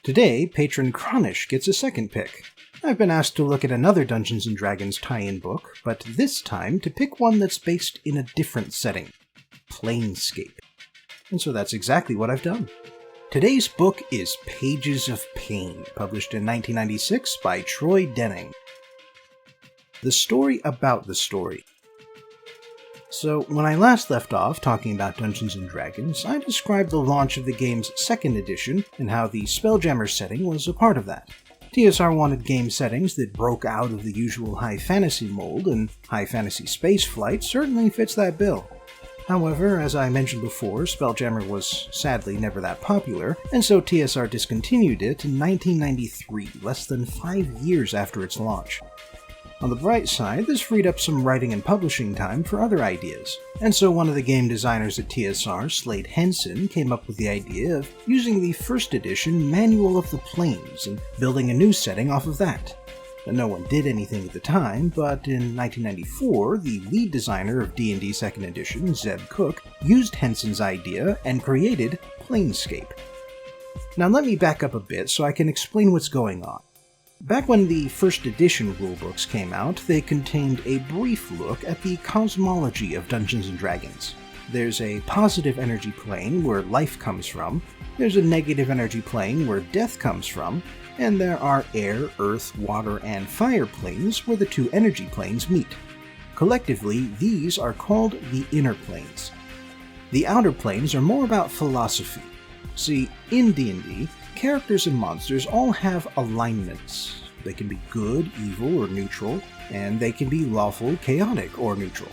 Today, patron Cronish gets a second pick. I've been asked to look at another Dungeons & Dragons tie-in book, but this time to pick one that's based in a different setting. Planescape. And so that's exactly what I've done. Today's book is Pages of Pain, published in 1996 by Troy Denning. The story about the story. So, when I last left off talking about Dungeons & Dragons, I described the launch of the game's second edition and how the Spelljammer setting was a part of that. TSR wanted game settings that broke out of the usual high fantasy mold, and high fantasy spaceflight certainly fits that bill. However, as I mentioned before, Spelljammer was sadly never that popular, and so TSR discontinued it in 1993, less than 5 years after its launch. On the bright side, this freed up some writing and publishing time for other ideas, and so one of the game designers at TSR, Slade Henson, came up with the idea of using the first edition Manual of the Planes and building a new setting off of that. No one did anything at the time, but in 1994, the lead designer of D&D 2nd Edition, Zeb Cook, used Henson's idea and created Planescape. Now let me back up a bit so I can explain what's going on. Back when the first edition rulebooks came out, they contained a brief look at the cosmology of Dungeons & Dragons. There's a positive energy plane where life comes from, there's a negative energy plane where death comes from, and there are air, earth, water, and fire planes where the two energy planes meet. Collectively, these are called the inner planes. The outer planes are more about philosophy. See, in D&D, characters and monsters all have alignments. They can be good, evil, or neutral, and they can be lawful, chaotic, or neutral.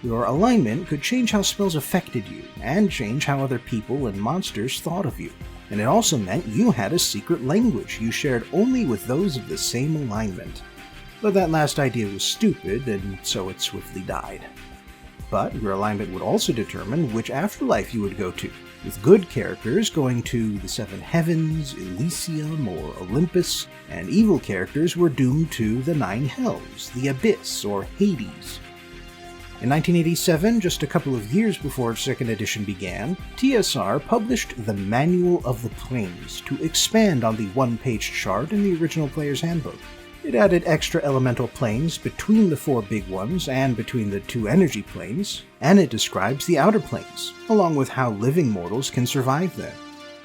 Your alignment could change how spells affected you, and change how other people and monsters thought of you. And it also meant you had a secret language you shared only with those of the same alignment. But that last idea was stupid, and so it swiftly died. But your alignment would also determine which afterlife you would go to, with good characters going to the Seven Heavens, Elysium, or Olympus, and evil characters were doomed to the Nine Hells, the Abyss, or Hades. In 1987, just a couple of years before its second edition began, TSR published the Manual of the Planes to expand on the one-page chart in the original player's handbook. It added extra elemental planes between the 4 big ones and between the 2 energy planes, and it describes the outer planes, along with how living mortals can survive there.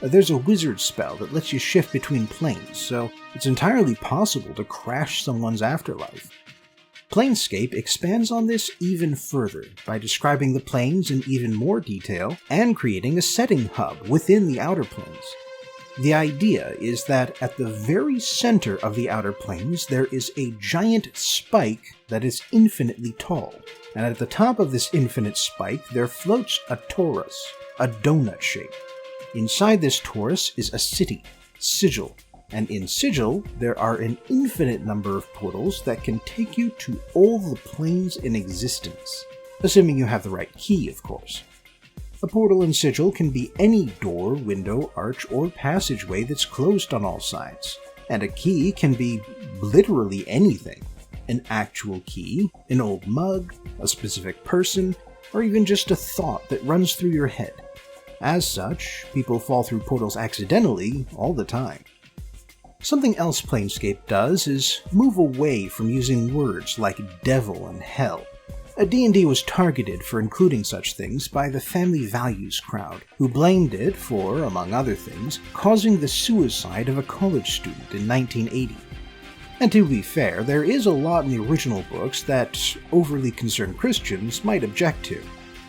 There's a wizard spell that lets you shift between planes, so it's entirely possible to crash someone's afterlife. Planescape expands on this even further by describing the planes in even more detail and creating a setting hub within the outer planes. The idea is that at the very center of the outer planes there is a giant spike that is infinitely tall, and at the top of this infinite spike there floats a torus, a donut shape. Inside this torus is a city, Sigil, and in Sigil, there are an infinite number of portals that can take you to all the planes in existence, assuming you have the right key, of course. A portal in Sigil can be any door, window, arch, or passageway that's closed on all sides, and a key can be literally anything. An actual key, an old mug, a specific person, or even just a thought that runs through your head. As such, people fall through portals accidentally all the time. Something else Planescape does is move away from using words like devil and hell. D&D was targeted for including such things by the family values crowd, who blamed it for, among other things, causing the suicide of a college student in 1980. And to be fair, there is a lot in the original books that overly concerned Christians might object to.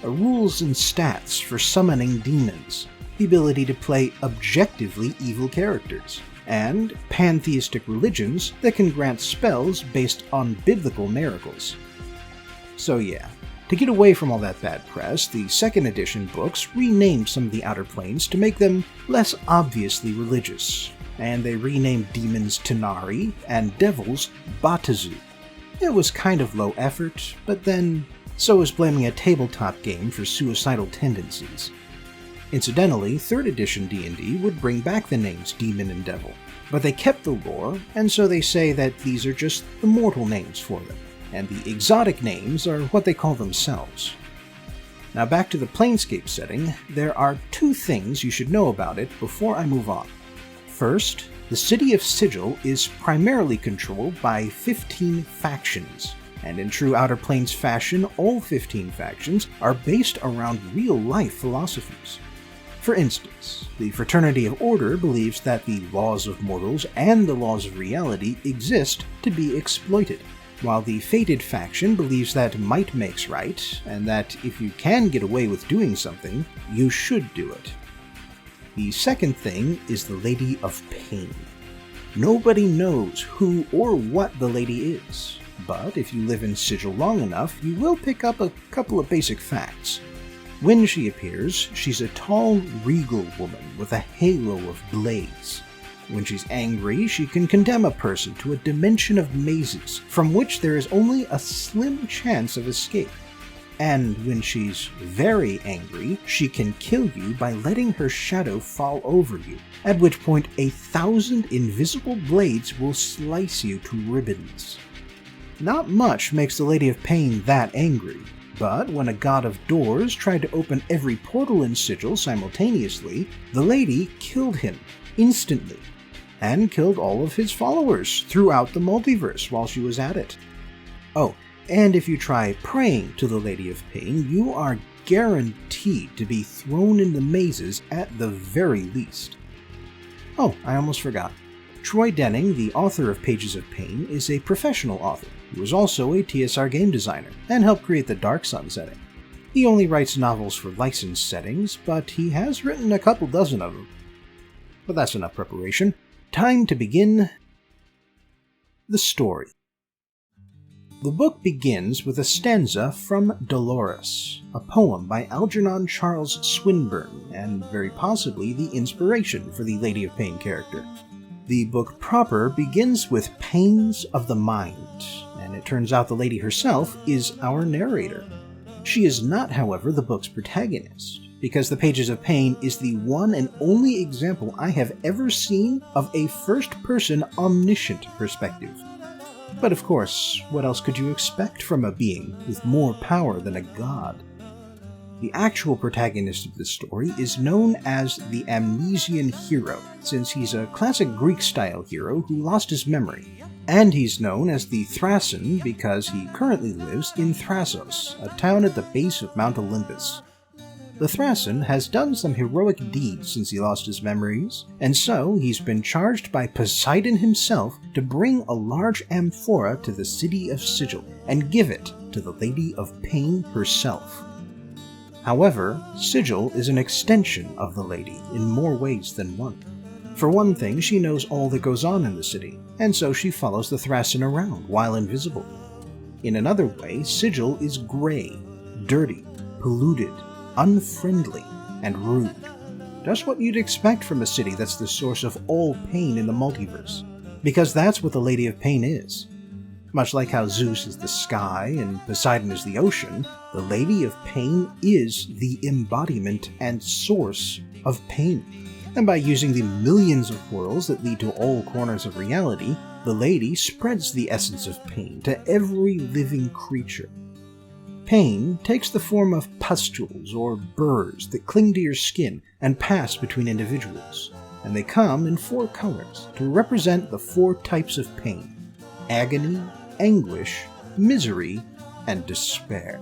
Rules and stats for summoning demons, the ability to play objectively evil characters, and pantheistic religions that can grant spells based on biblical miracles. So yeah, to get away from all that bad press, the second edition books renamed some of the outer planes to make them less obviously religious, and they renamed demons Tanari and devils Batazu. It was kind of low effort, but then so is blaming a tabletop game for suicidal tendencies. Incidentally, 3rd edition D&D would bring back the names Demon and Devil, but they kept the lore, and so they say that these are just the mortal names for them, and the exotic names are what they call themselves. Now back to the Planescape setting, there are 2 things you should know about it before I move on. First, The city of Sigil is primarily controlled by 15 factions, and in true Outer Planes fashion, all 15 factions are based around real-life philosophies. For instance, the Fraternity of Order believes that the laws of mortals and the laws of reality exist to be exploited, while the Fated faction believes that might makes right, and that if you can get away with doing something, you should do it. The second thing is the Lady of Pain. Nobody knows who or what the lady is, but if you live in Sigil long enough, you will pick up a couple of basic facts. When she appears, she's a tall, regal woman with a halo of blades. When she's angry, she can condemn a person to a dimension of mazes from which there is only a slim chance of escape. And when she's very angry, she can kill you by letting her shadow fall over you, at which point 1,000 invisible blades will slice you to ribbons. Not much makes the Lady of Pain that angry, but when a god of doors tried to open every portal in Sigil simultaneously, the lady killed him instantly, and killed all of his followers throughout the multiverse while she was at it. Oh, and if you try praying to the Lady of Pain, you are guaranteed to be thrown in the mazes at the very least. Oh, I almost forgot. Troy Denning, the author of Pages of Pain, is a professional author who is also a TSR game designer and helped create the Dark Sun setting. He only writes novels for licensed settings, but he has written a couple dozen of them. But that's enough preparation. Time to begin the story. The book begins with a stanza from Dolores, a poem by Algernon Charles Swinburne, and very possibly the inspiration for the Lady of Pain character. The book proper begins with Pains of the Mind, and it turns out the lady herself is our narrator. She is not, however, the book's protagonist, because the Pages of Pain is the one and only example I have ever seen of a first-person omniscient perspective. But of course, what else could you expect from a being with more power than a god? The actual protagonist of this story is known as the Amnesian Hero, since he's a classic Greek-style hero who lost his memory. And he's known as the Thracian because he currently lives in Thrasos, a town at the base of Mount Olympus. The Thracian has done some heroic deeds since he lost his memories, and so he's been charged by Poseidon himself to bring a large amphora to the city of Sigil and give it to the Lady of Pain herself. However, Sigil is an extension of the lady in more ways than one. For one thing, she knows all that goes on in the city, and so she follows the Thracian around while invisible. In another way, Sigil is gray, dirty, polluted, unfriendly, and rude. Just what you'd expect from a city that's the source of all pain in the multiverse, because that's what the Lady of Pain is. Much like how Zeus is the sky and Poseidon is the ocean, the Lady of Pain is the embodiment and source of pain. And by using the millions of portals that lead to all corners of reality, the Lady spreads the essence of pain to every living creature. Pain takes the form of pustules or burrs that cling to your skin and pass between individuals, and they come in 4 colors to represent the 4 types of pain: agony, anguish, misery, and despair.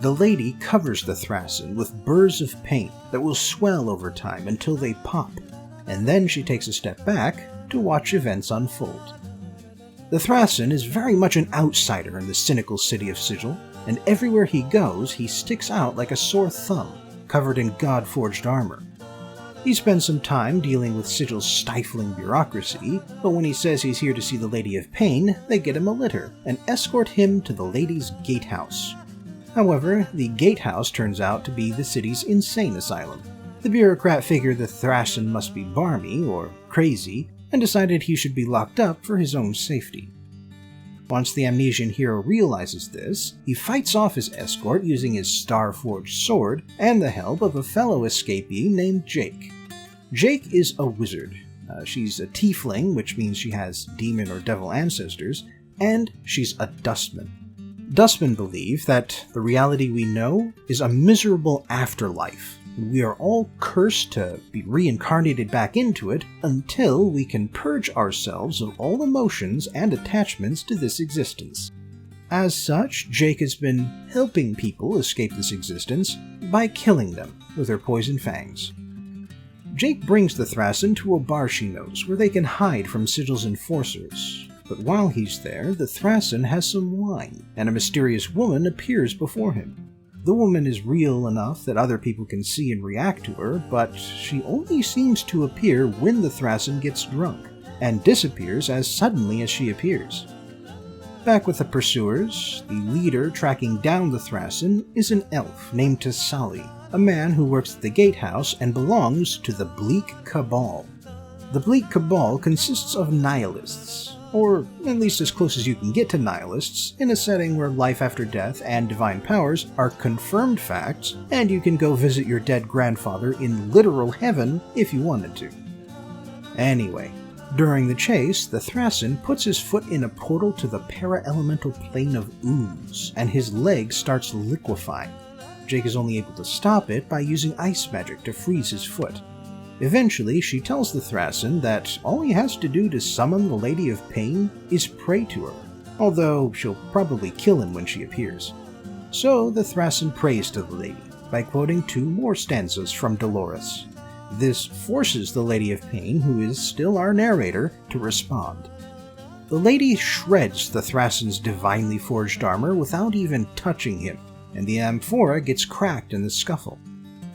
The lady covers the Thracian with burrs of pain that will swell over time until they pop, and then she takes a step back to watch events unfold. The Thracian is very much an outsider in the cynical city of Sigil, and everywhere he goes, he sticks out like a sore thumb, covered in god-forged armor. He spends some time dealing with Sigil's stifling bureaucracy, but when he says he's here to see the Lady of Pain, they get him a litter and escort him to the lady's gatehouse. However, the gatehouse turns out to be the city's insane asylum. The bureaucrat figured the Thracian must be barmy or crazy, and decided he should be locked up for his own safety. Once the Amnesian Hero realizes this, he fights off his escort using his star-forged sword and the help of a fellow escapee named Jake. Jake is a wizard. She's a tiefling, which means she has demon or devil ancestors, and she's a dustman. Dustmen believe that the reality we know is a miserable afterlife, We are all cursed to be reincarnated back into it until we can purge ourselves of all emotions and attachments to this existence. As such, Jake has been helping people escape this existence by killing them with her poison fangs. Jake brings the Thrassin to a bar she knows where they can hide from Sigil's enforcers, but while he's there, the Thrassin has some wine, and a mysterious woman appears before him. The woman is real enough that other people can see and react to her, but she only seems to appear when the Thrassin gets drunk, and disappears as suddenly as she appears. Back with the pursuers, the leader tracking down the Thrassin is an elf named Tasali, a man who works at the gatehouse and belongs to the Bleak Cabal. The Bleak Cabal consists of nihilists, or at least as close as you can get to nihilists, in a setting where life after death and divine powers are confirmed facts, and you can go visit your dead grandfather in literal heaven if you wanted to. Anyway, during the chase, the Thrassin puts his foot in a portal to the para-elemental plane of ooze, and his leg starts liquefying. Jake is only able to stop it by using ice magic to freeze his foot. Eventually, she tells the Thrassin that all he has to do to summon the Lady of Pain is pray to her, although she'll probably kill him when she appears. So the Thrassin prays to the lady by quoting 2 more stanzas from Dolores. This forces the Lady of Pain, who is still our narrator, to respond. The lady shreds the Thrassin's divinely forged armor without even touching him, and the amphora gets cracked in the scuffle.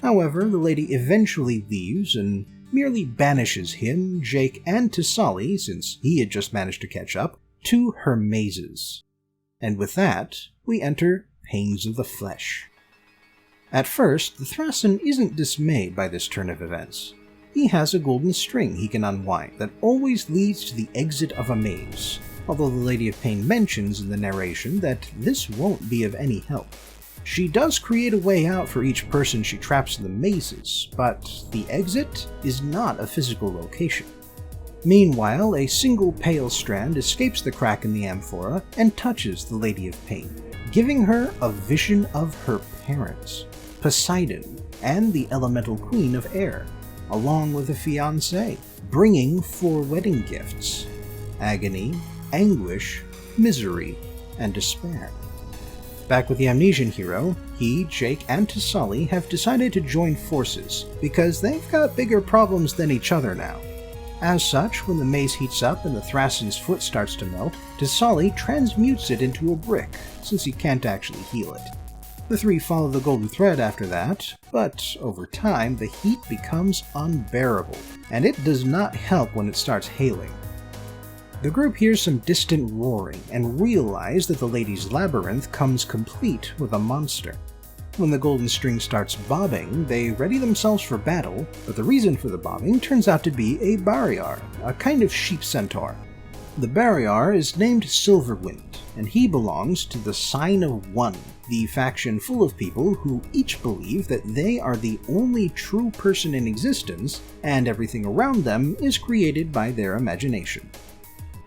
However, the lady eventually leaves and merely banishes him, Jake, and Tasali, since he had just managed to catch up, to her mazes. And with that, we enter Pains of the Flesh. At first, the Thrassin isn't dismayed by this turn of events. He has a golden string he can unwind that always leads to the exit of a maze, although the Lady of Pain mentions in the narration that this won't be of any help. She does create a way out for each person she traps in the mazes, but the exit is not a physical location. Meanwhile, a single pale strand escapes the crack in the amphora and touches the Lady of Pain, giving her a vision of her parents, Poseidon, and the elemental queen of air, along with a fiancé, bringing 4 wedding gifts: agony, anguish, misery, and despair. Back with the Amnesian hero, he, Jake, and Tasali have decided to join forces because they've got bigger problems than each other now. As such, when the maze heats up and the Thrassin's foot starts to melt, Tasali transmutes it into a brick, since he can't actually heal it. The 3 follow the golden thread after that, but over time the heat becomes unbearable, and it does not help when it starts hailing. The group hears some distant roaring and realize that the lady's labyrinth comes complete with a monster. When the golden string starts bobbing, they ready themselves for battle, but the reason for the bobbing turns out to be a Barriar, a kind of sheep centaur. The Barriar is named Silverwind, and he belongs to the Sign of One, the faction full of people who each believe that they are the only true person in existence, and everything around them is created by their imagination.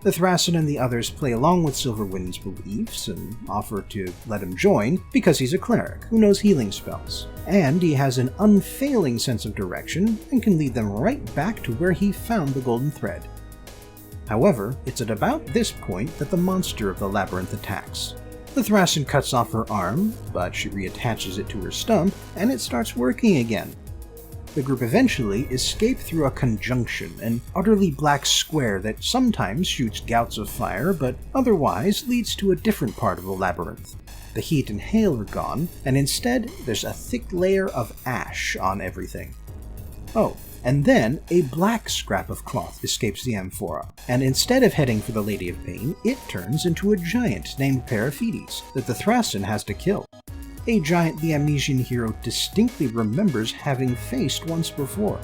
The Thrassin and the others play along with Silverwind's beliefs and offer to let him join because he's a cleric who knows healing spells, and he has an unfailing sense of direction and can lead them right back to where he found the golden thread. However, it's at about this point that the monster of the labyrinth attacks. The Thrassin cuts off her arm, but she reattaches it to her stump, and it starts working again. The group eventually escape through a conjunction, an utterly black square that sometimes shoots gouts of fire, but otherwise leads to a different part of the labyrinth. The heat and hail are gone, and instead there's a thick layer of ash on everything. Oh, and then a black scrap of cloth escapes the amphora, and instead of heading for the Lady of Pain, it turns into a giant named Periphetes that the Thrassin has to kill. A giant the Amnesian hero distinctly remembers having faced once before.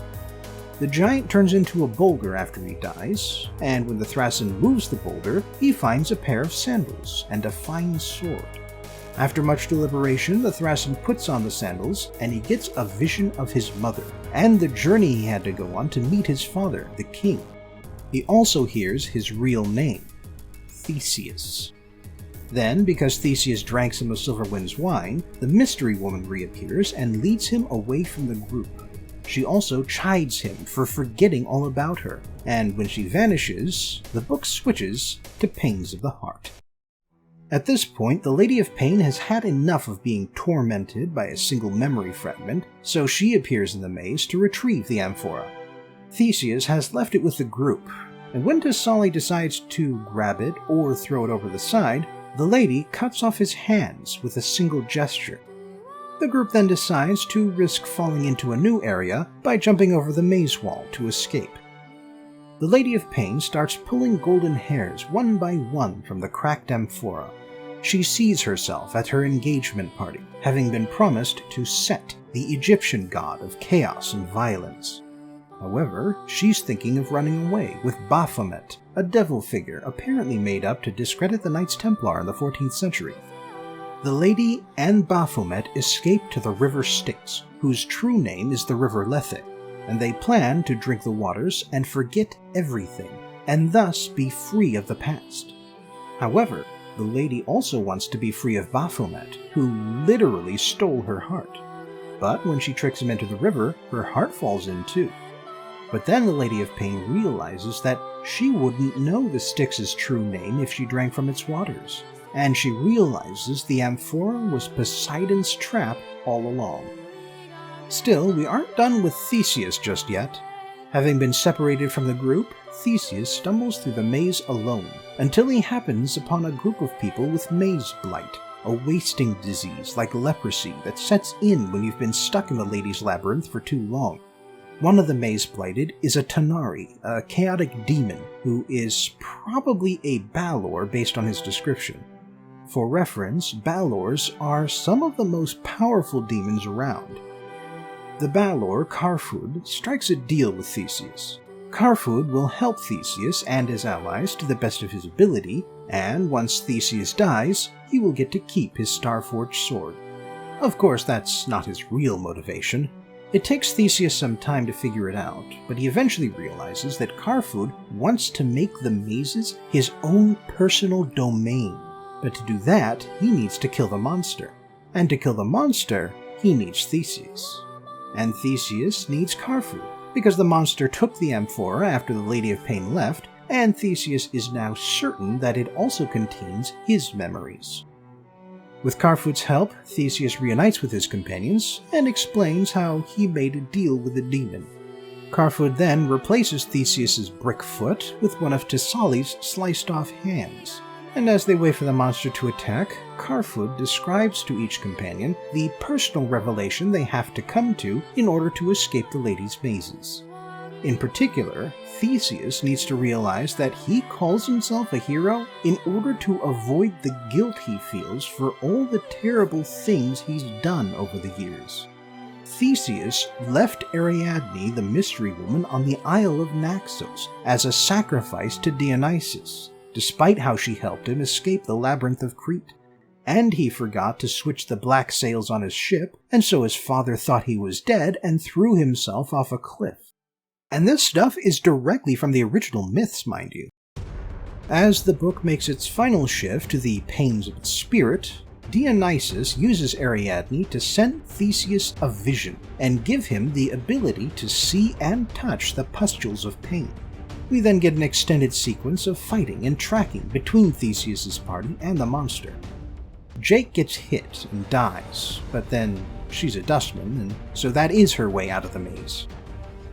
The giant turns into a boulder after he dies, and when the Thrassin moves the boulder, he finds a pair of sandals and a fine sword. After much deliberation, the Thrassin puts on the sandals, and he gets a vision of his mother, and the journey he had to go on to meet his father, the king. He also hears his real name, Theseus. Then, because Theseus drank some of Silverwind's wine, the mystery woman reappears and leads him away from the group. She also chides him for forgetting all about her, and when she vanishes, the book switches to Pains of the Heart. At this point, the Lady of Pain has had enough of being tormented by a single memory fragment, so she appears in the maze to retrieve the amphora. Theseus has left it with the group, and when Thessaly decides to grab it or throw it over the side, the lady cuts off his hands with a single gesture. The group then decides to risk falling into a new area by jumping over the maze wall to escape. The Lady of Pain starts pulling golden hairs one by one from the cracked amphora. She sees herself at her engagement party, having been promised to Set, the Egyptian god of chaos and violence. However, she's thinking of running away with Baphomet, a devil figure apparently made up to discredit the Knights Templar in the 14th century. The lady and Baphomet escape to the river Styx, whose true name is the River Lethe, and they plan to drink the waters and forget everything, and thus be free of the past. However, the lady also wants to be free of Baphomet, who literally stole her heart. But when she tricks him into the river, her heart falls in too. But then the Lady of Pain realizes that she wouldn't know the Styx's true name if she drank from its waters, and she realizes the amphora was Poseidon's trap all along. Still, we aren't done with Theseus just yet. Having been separated from the group, Theseus stumbles through the maze alone, until he happens upon a group of people with maze blight, a wasting disease like leprosy that sets in when you've been stuck in the Lady's Labyrinth for too long. One of the maze-blighted is a Tanari, a chaotic demon, who is probably a Balor based on his description. For reference, Balors are some of the most powerful demons around. The Balor, Karfud, strikes a deal with Theseus. Karfud will help Theseus and his allies to the best of his ability, and once Theseus dies, he will get to keep his Starforged sword. Of course, that's not his real motivation. It takes Theseus some time to figure it out, but he eventually realizes that Karfud wants to make the mazes his own personal domain. But to do that, he needs to kill the monster. And to kill the monster, he needs Theseus. And Theseus needs Karfud, because the monster took the amphora after the Lady of Pain left, and Theseus is now certain that it also contains his memories. With Karfud's help, Theseus reunites with his companions and explains how he made a deal with the demon. Karfud then replaces Theseus's brick foot with one of Thessaly's sliced-off hands, and as they wait for the monster to attack, Karfud describes to each companion the personal revelation they have to come to in order to escape the lady's mazes. In particular, Theseus needs to realize that he calls himself a hero in order to avoid the guilt he feels for all the terrible things he's done over the years. Theseus left Ariadne, the mystery woman, on the Isle of Naxos as a sacrifice to Dionysus, despite how she helped him escape the labyrinth of Crete. And he forgot to switch the black sails on his ship, and so his father thought he was dead and threw himself off a cliff. And this stuff is directly from the original myths, mind you. As the book makes its final shift to the pains of its spirit, Dionysus uses Ariadne to send Theseus a vision and give him the ability to see and touch the pustules of pain. We then get an extended sequence of fighting and tracking between Theseus's party and the monster. Jake gets hit and dies, but then she's a dustman, and so that is her way out of the maze.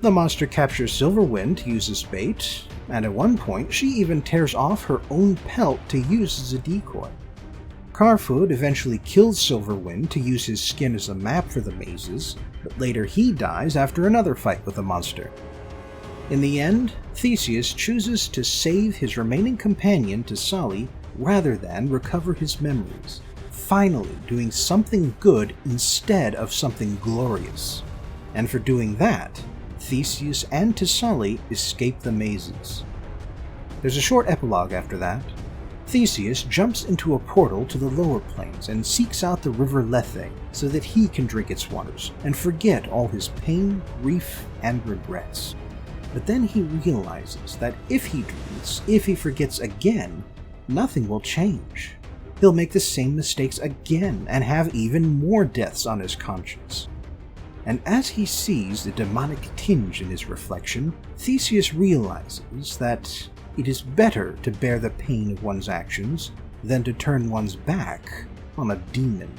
The monster captures Silverwind to use as bait, and at one point she even tears off her own pelt to use as a decoy. Karfud eventually kills Silverwind to use his skin as a map for the mazes, but later he dies after another fight with the monster. In the end, Theseus chooses to save his remaining companion Thessaly rather than recover his memories, finally doing something good instead of something glorious. And for doing that, Theseus and Thessaly escape the mazes. There's a short epilogue after that. Theseus jumps into a portal to the lower planes and seeks out the River Lethe so that he can drink its waters and forget all his pain, grief, and regrets. But then he realizes that if he drinks, if he forgets again, nothing will change. he'll make the same mistakes again and have even more deaths on his conscience. And as he sees the demonic tinge in his reflection, Theseus realizes that it is better to bear the pain of one's actions than to turn one's back on a demon.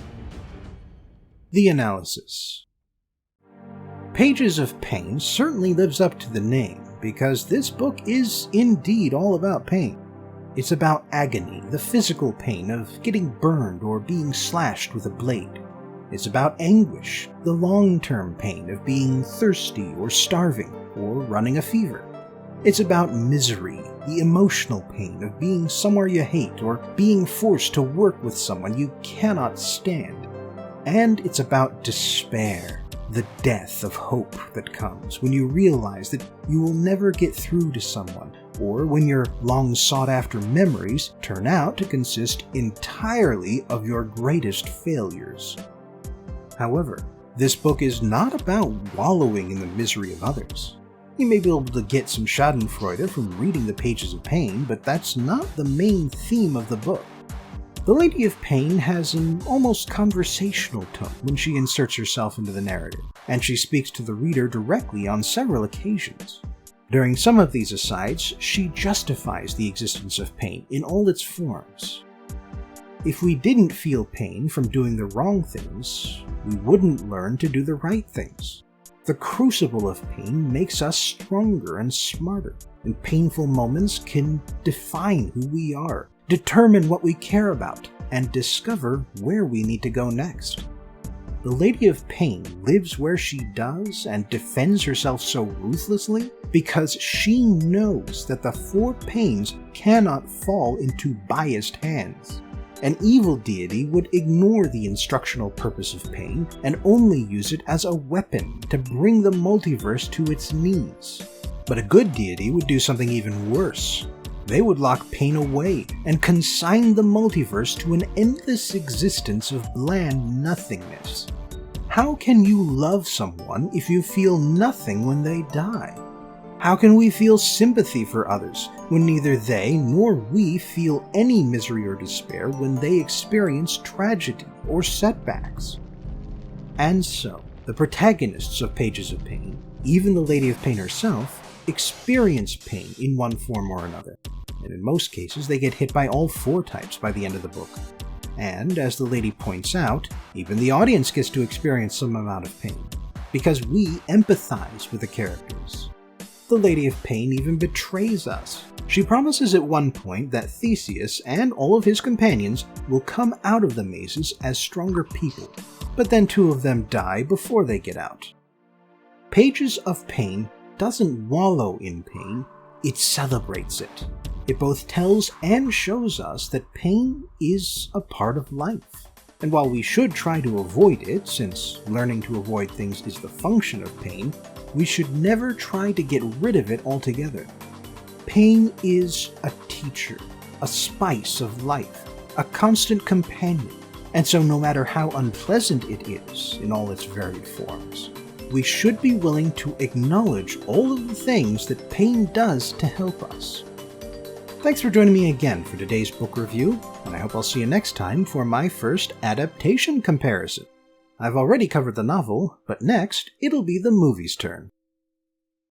The analysis. Pages of Pain certainly lives up to the name, because this book is indeed all about pain. It's about agony, the physical pain of getting burned or being slashed with a blade. It's about anguish, the long-term pain of being thirsty or starving or running a fever. It's about misery, the emotional pain of being somewhere you hate or being forced to work with someone you cannot stand. And it's about despair, the death of hope that comes when you realize that you will never get through to someone, or when your long-sought-after memories turn out to consist entirely of your greatest failures. However, this book is not about wallowing in the misery of others. You may be able to get some schadenfreude from reading the pages of pain, but that's not the main theme of the book. The Lady of Pain has an almost conversational tone when she inserts herself into the narrative, and she speaks to the reader directly on several occasions. During some of these asides, she justifies the existence of pain in all its forms. If we didn't feel pain from doing the wrong things, we wouldn't learn to do the right things. The crucible of pain makes us stronger and smarter, and painful moments can define who we are, determine what we care about, and discover where we need to go next. The Lady of Pain lives where she does and defends herself so ruthlessly because she knows that the four pains cannot fall into biased hands. An evil deity would ignore the instructional purpose of pain and only use it as a weapon to bring the multiverse to its knees. But a good deity would do something even worse. They would lock pain away and consign the multiverse to an endless existence of bland nothingness. How can you love someone if you feel nothing when they die? How can we feel sympathy for others when neither they nor we feel any misery or despair when they experience tragedy or setbacks? And so, the protagonists of Pages of Pain, even the Lady of Pain herself, experience pain in one form or another, and in most cases they get hit by all four types by the end of the book. And, as the lady points out, even the audience gets to experience some amount of pain, because we empathize with the characters. The Lady of Pain even betrays us. She promises at one point that Theseus and all of his companions will come out of the mazes as stronger people, but then two of them die before they get out. Pages of Pain doesn't wallow in pain, it celebrates it. It both tells and shows us that pain is a part of life. And while we should try to avoid it, since learning to avoid things is the function of pain, we should never try to get rid of it altogether. Pain is a teacher, a spice of life, a constant companion, and so no matter how unpleasant it is in all its varied forms, we should be willing to acknowledge all of the things that pain does to help us. Thanks for joining me again for today's book review, and I hope I'll see you next time for my first adaptation comparison. I've already covered the novel, but next it'll be the movie's turn.